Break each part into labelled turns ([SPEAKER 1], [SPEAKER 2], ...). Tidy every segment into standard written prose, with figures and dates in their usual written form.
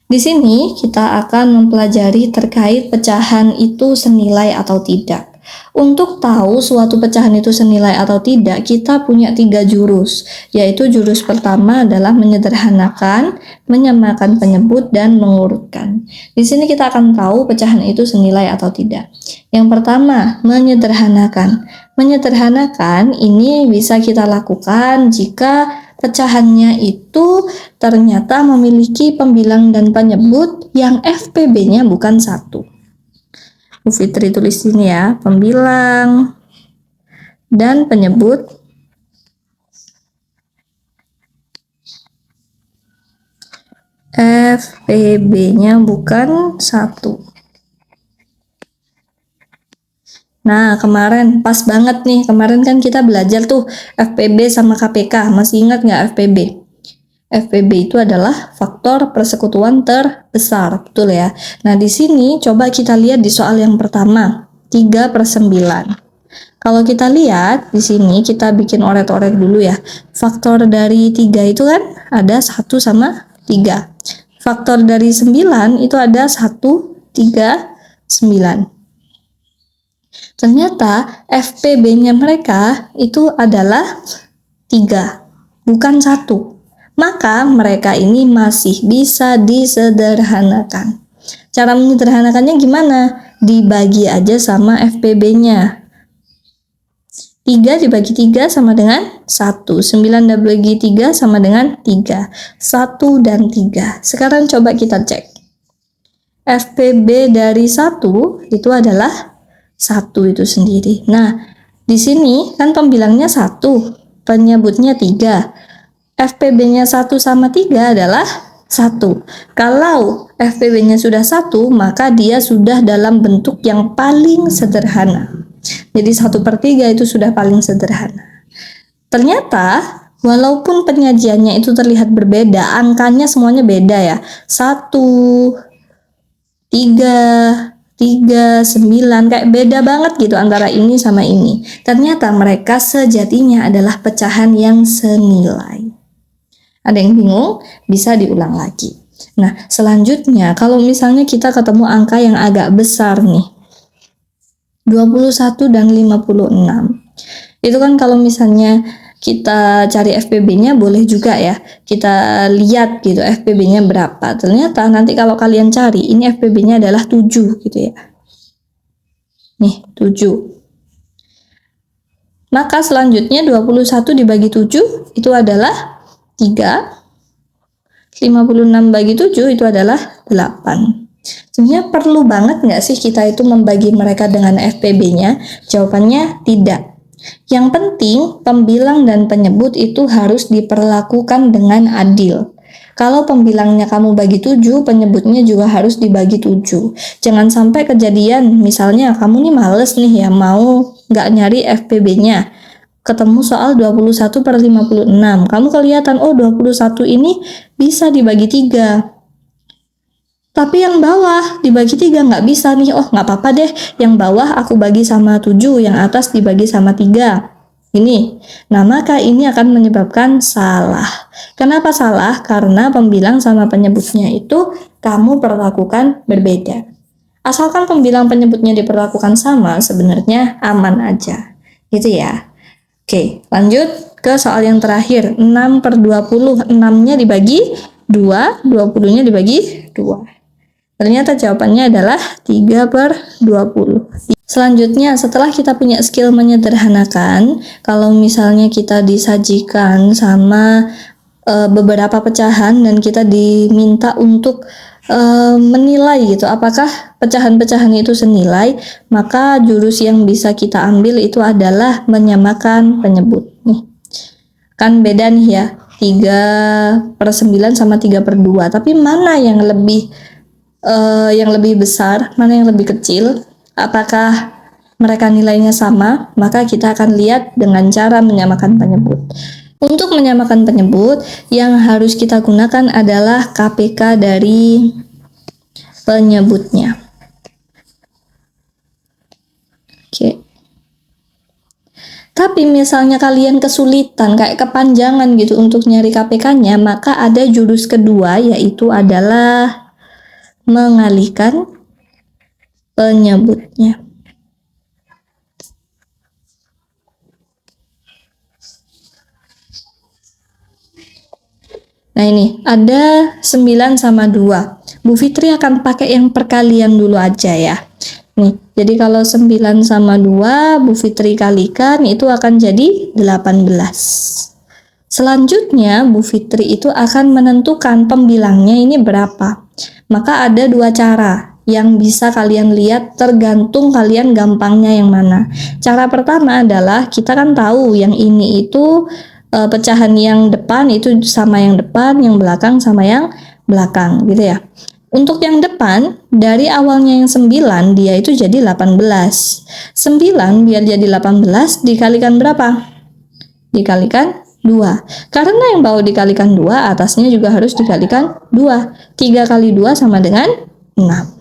[SPEAKER 1] Di sini kita akan mempelajari terkait pecahan itu senilai atau tidak. Untuk tahu suatu pecahan itu senilai atau tidak, kita punya 3 jurus, yaitu jurus pertama adalah menyederhanakan, menyamakan penyebut, dan mengurutkan. Di sini kita akan tahu pecahan itu senilai atau tidak. Yang pertama, menyederhanakan. Menyederhanakan ini bisa kita lakukan jika pecahannya itu ternyata memiliki pembilang dan penyebut yang FPB-nya bukan 1. Bu Fitri tulis sini ya, pembilang dan penyebut FPB-nya bukan 1. Nah, kemarin pas banget nih, kemarin kan kita belajar tuh FPB sama KPK, masih ingat nggak FPB? FPB itu adalah faktor persekutuan terbesar, betul ya? Nah, di sini coba kita lihat di soal yang pertama, 3/9. Kalau kita lihat di sini, kita bikin oret-oret dulu ya. Faktor dari 3 itu kan ada 1 sama 3. Faktor dari 9 itu ada 1, 3, 9. Ternyata FPB-nya mereka itu adalah 3, bukan 1. Maka mereka ini masih bisa disederhanakan. Cara menyederhanakannya gimana? Dibagi aja sama FPB-nya. 3 dibagi 3 sama dengan 1. 9 dibagi 3 sama dengan 3. 1 dan 3. Sekarang coba kita cek. FPB dari 1 itu adalah 1 itu sendiri. Nah, di sini kan pembilangnya 1, penyebutnya 3. FPB-nya 1 sama 3 adalah 1. Kalau FPB-nya sudah 1, maka dia sudah dalam bentuk yang paling sederhana. Jadi 1/3 itu sudah paling sederhana. Ternyata, walaupun penyajiannya itu terlihat berbeda, angkanya semuanya beda ya. 1, 3, 3, 9, kayak beda banget gitu antara ini sama ini. Ternyata mereka sejatinya adalah pecahan yang senilai. Ada yang bingung? Bisa diulang lagi. Nah, selanjutnya kalau misalnya kita ketemu angka yang agak besar nih, 21 dan 56. Itu kan kalau misalnya kita cari FPB-nya boleh juga ya. Kita lihat gitu FPB-nya berapa. Ternyata nanti kalau kalian cari, ini FPB-nya adalah 7 gitu ya. Nih, 7. Maka selanjutnya 21 dibagi 7 itu adalah 3. 56 bagi 7 itu adalah 8. Sebenarnya perlu banget nggak sih kita itu membagi mereka dengan FPB-nya? Jawabannya tidak. Yang penting pembilang dan penyebut itu harus diperlakukan dengan adil. Kalau pembilangnya kamu bagi 7, penyebutnya juga harus dibagi 7. Jangan sampai kejadian misalnya kamu nih males nih ya mau nggak nyari FPB-nya. Ketemu soal 21/56. Kamu kelihatan, oh 21 ini bisa dibagi 3. Tapi yang bawah dibagi 3 nggak bisa nih. Oh nggak apa-apa deh, yang bawah aku bagi sama 7, yang atas dibagi sama 3. Ini. Nah, maka ini akan menyebabkan salah. Kenapa salah? Karena pembilang sama penyebutnya itu kamu perlakukan berbeda. Asalkan pembilang penyebutnya diperlakukan sama, sebenarnya aman aja. Gitu ya. Oke, lanjut ke soal yang terakhir. 6/20. 6-nya dibagi 2, 20-nya dibagi 2. Ternyata jawabannya adalah 3/20. Selanjutnya, setelah kita punya skill menyederhanakan, kalau misalnya kita disajikan sama beberapa pecahan dan kita diminta untuk menilai gitu, apakah pecahan-pecahan itu senilai, maka jurus yang bisa kita ambil itu adalah menyamakan penyebut. Nih, kan beda nih ya, 3/9 sama 3/2, tapi mana yang lebih besar, mana yang lebih kecil, apakah mereka nilainya sama, maka kita akan lihat dengan cara menyamakan penyebut. Untuk menyamakan penyebut, yang harus kita gunakan adalah KPK dari penyebutnya. Oke. Tapi misalnya kalian kesulitan, kayak kepanjangan gitu untuk nyari KPK-nya, maka ada jurus kedua, yaitu adalah mengalihkan penyebutnya. Nah ini ada 9 sama 2. Bu Fitri akan pakai yang perkalian dulu aja ya. Nih, jadi kalau 9 sama 2 Bu Fitri kalikan itu akan jadi 18. Selanjutnya Bu Fitri itu akan menentukan pembilangnya ini berapa. Maka ada dua cara yang bisa kalian lihat, tergantung kalian gampangnya yang mana. Cara pertama adalah kita kan tahu yang ini itu pecahan yang depan itu sama yang depan, yang belakang sama yang belakang gitu ya. Untuk yang depan, dari awalnya yang 9 dia itu jadi 18. 9 biar jadi 18 dikalikan berapa? Dikalikan 2. Karena yang bawah dikalikan 2, atasnya juga harus dikalikan 2. 3 kali 2 sama dengan 6.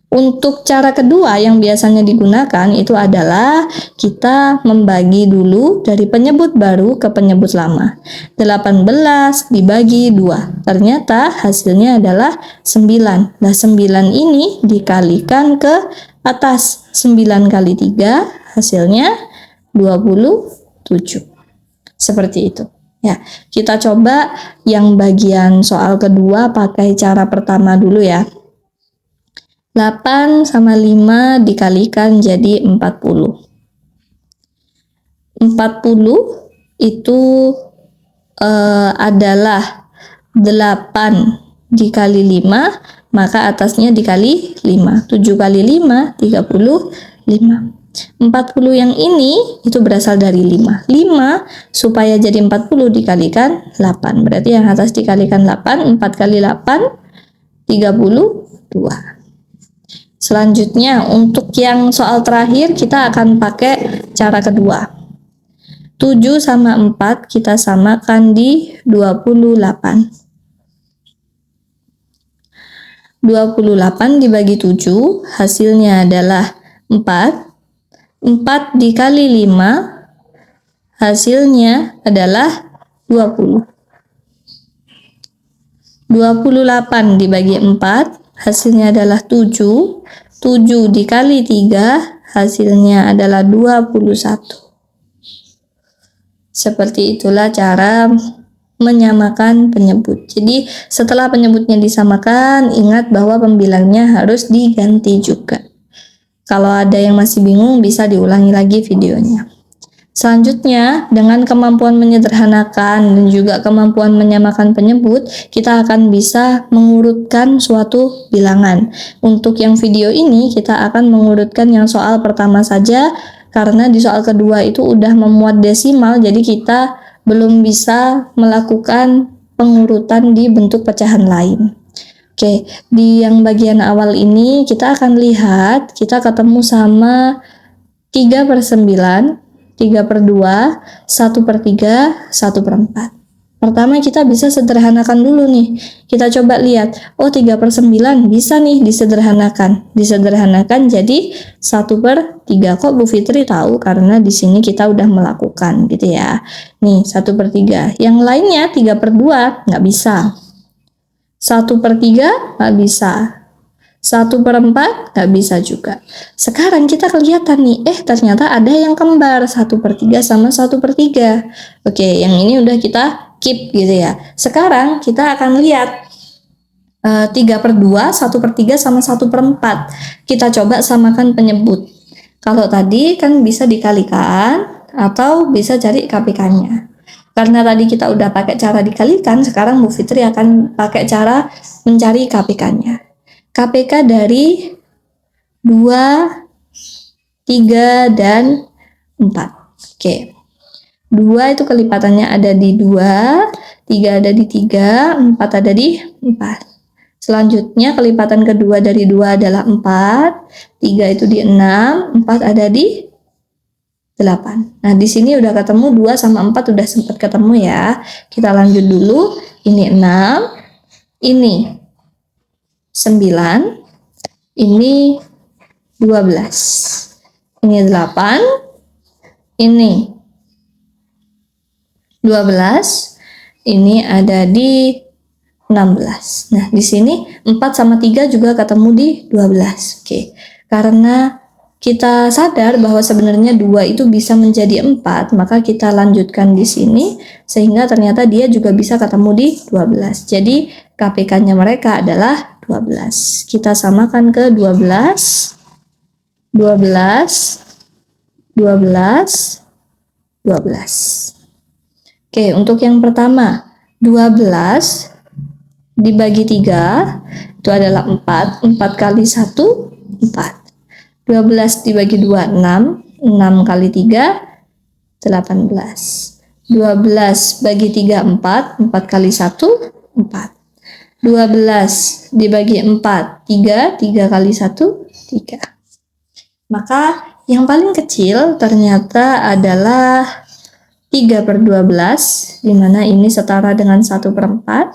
[SPEAKER 1] Untuk cara kedua yang biasanya digunakan itu adalah kita membagi dulu dari penyebut baru ke penyebut lama. 18 dibagi 2. Ternyata hasilnya adalah 9. Nah 9 ini dikalikan ke atas. 9 kali 3 hasilnya 27. Seperti itu. Ya, kita coba yang bagian soal kedua pakai cara pertama dulu ya. 8 sama 5 dikalikan jadi 40. 40 itu adalah 8 dikali 5, maka atasnya dikali 5. 7 kali 5, 35. 40 yang ini itu berasal dari 5. 5 supaya jadi 40 dikalikan 8. Berarti yang atas dikalikan 8, 4 kali 8, 32. Selanjutnya untuk yang soal terakhir kita akan pakai cara kedua. 7 sama 4 kita samakan di 28. 28 dibagi 7 hasilnya adalah 4. 4 dikali 5 hasilnya adalah 20. 28 dibagi 4 hasilnya adalah 7. 7 dikali 3 hasilnya adalah 21. Seperti itulah cara menyamakan penyebut. Jadi setelah penyebutnya disamakan, ingat bahwa pembilangnya harus diganti juga. Kalau ada yang masih bingung bisa diulangi lagi videonya. Selanjutnya, dengan kemampuan menyederhanakan dan juga kemampuan menyamakan penyebut, kita akan bisa mengurutkan suatu bilangan. Untuk yang video ini, kita akan mengurutkan yang soal pertama saja, karena di soal kedua itu udah memuat desimal, jadi kita belum bisa melakukan pengurutan di bentuk pecahan lain. Oke, di yang bagian awal ini kita akan lihat, kita ketemu sama 3/9, 3/2, 1/3, 1/4. Pertama kita bisa sederhanakan dulu nih. Kita coba lihat, oh 3/9 bisa nih disederhanakan. Disederhanakan jadi 1/3. Kok Bu Fitri tahu? Karena di sini kita udah melakukan gitu ya. Nih 1/3. Yang lainnya 3/2 nggak bisa. 1/3 nggak bisa. 1/4 nggak bisa juga. Sekarang kita kelihatan nih, ternyata ada yang kembar 1/3 sama 1/3. Oke, yang ini udah kita keep gitu ya. Sekarang kita akan lihat 3/2, 1/3 sama 1/4. Kita coba samakan penyebut. Kalau tadi kan bisa dikalikan atau bisa cari KPK-nya. Karena tadi kita udah pakai cara dikalikan, sekarang Bu Fitri akan pakai cara mencari KPK-nya. KPK dari 2, 3, dan 4. Oke. 2 itu kelipatannya ada di 2, 3 ada di 3, 4 ada di 4. Selanjutnya kelipatan kedua dari 2 adalah 4, 3 itu di 6, 4 ada di 8. Nah, di sini udah ketemu 2 sama 4 udah sempat ketemu ya. Kita lanjut dulu. Ini 6, ini 9, ini 12, ini 8, ini 12, ini ada di 16. Nah, di sini 4 sama 3 juga ketemu di 12. Oke. Karena kita sadar bahwa sebenarnya 2 itu bisa menjadi 4, maka kita lanjutkan di sini sehingga ternyata dia juga bisa ketemu di 12. Jadi KPK-nya mereka adalah 12. Kita samakan ke 12, 12, 12, 12. Oke, untuk yang pertama, 12 dibagi 3 itu adalah 4. 4 kali 1, 4. 12 dibagi 2, 6. 6 kali 3, 18. 12 bagi 3, 4. 4 kali 1, 4. 12 dibagi 4, 3. 3 kali 1, 3. Maka yang paling kecil ternyata adalah 3/12, di mana ini setara dengan 1/4.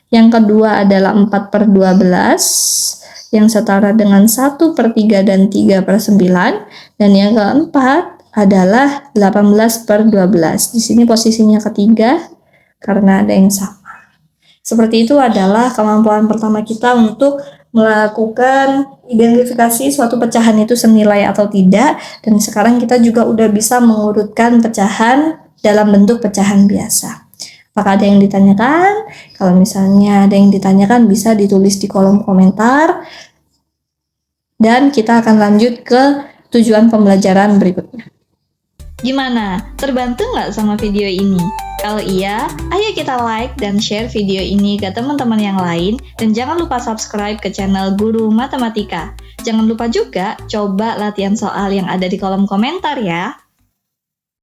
[SPEAKER 1] Yang kedua adalah 4/12, yang setara dengan 1/3 dan 3/9. Dan yang keempat adalah 18/12. Di sini posisinya ketiga karena ada yang sama. Seperti itu adalah kemampuan pertama kita untuk melakukan identifikasi suatu pecahan itu senilai atau tidak. Dan sekarang kita juga udah bisa mengurutkan pecahan dalam bentuk pecahan biasa. Apakah ada yang ditanyakan? Kalau misalnya ada yang ditanyakan bisa ditulis di kolom komentar. Dan kita akan lanjut ke tujuan pembelajaran berikutnya. Gimana? Terbantu nggak sama video ini? Kalau iya, ayo kita like dan share video ini ke teman-teman yang lain. Dan jangan lupa subscribe ke channel Guru Matematika. Jangan lupa juga coba latihan soal yang ada di kolom komentar ya.